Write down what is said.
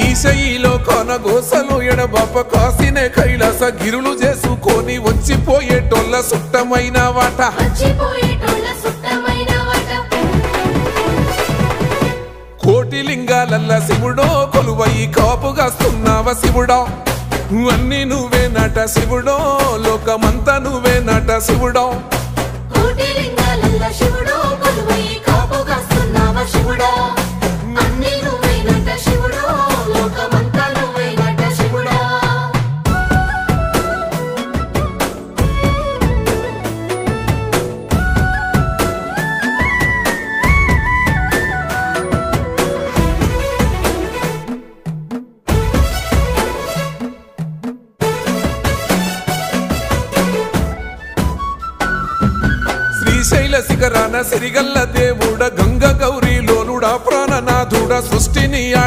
ఈశయిలో కొనగోసలు ఎడబాప కాసినే కైలాస గిరులు చేసుకొని వచ్చిపోయేటోళ్ళ సుట్టమైన వాట కోటి లింగాలల్ల శివుడో కొలువయి కాపుగాస్తున్నావ శివుడా అన్ని నువ్వే నట శివుడో లోకమంతా నువ్వే నట శివుడో శ్రీశైల శిఖరాన సిరిగల్ల దేవుడ గంగ గౌరీ లోలుడా ప్రాణనాథుడ సృష్టిని ఆడి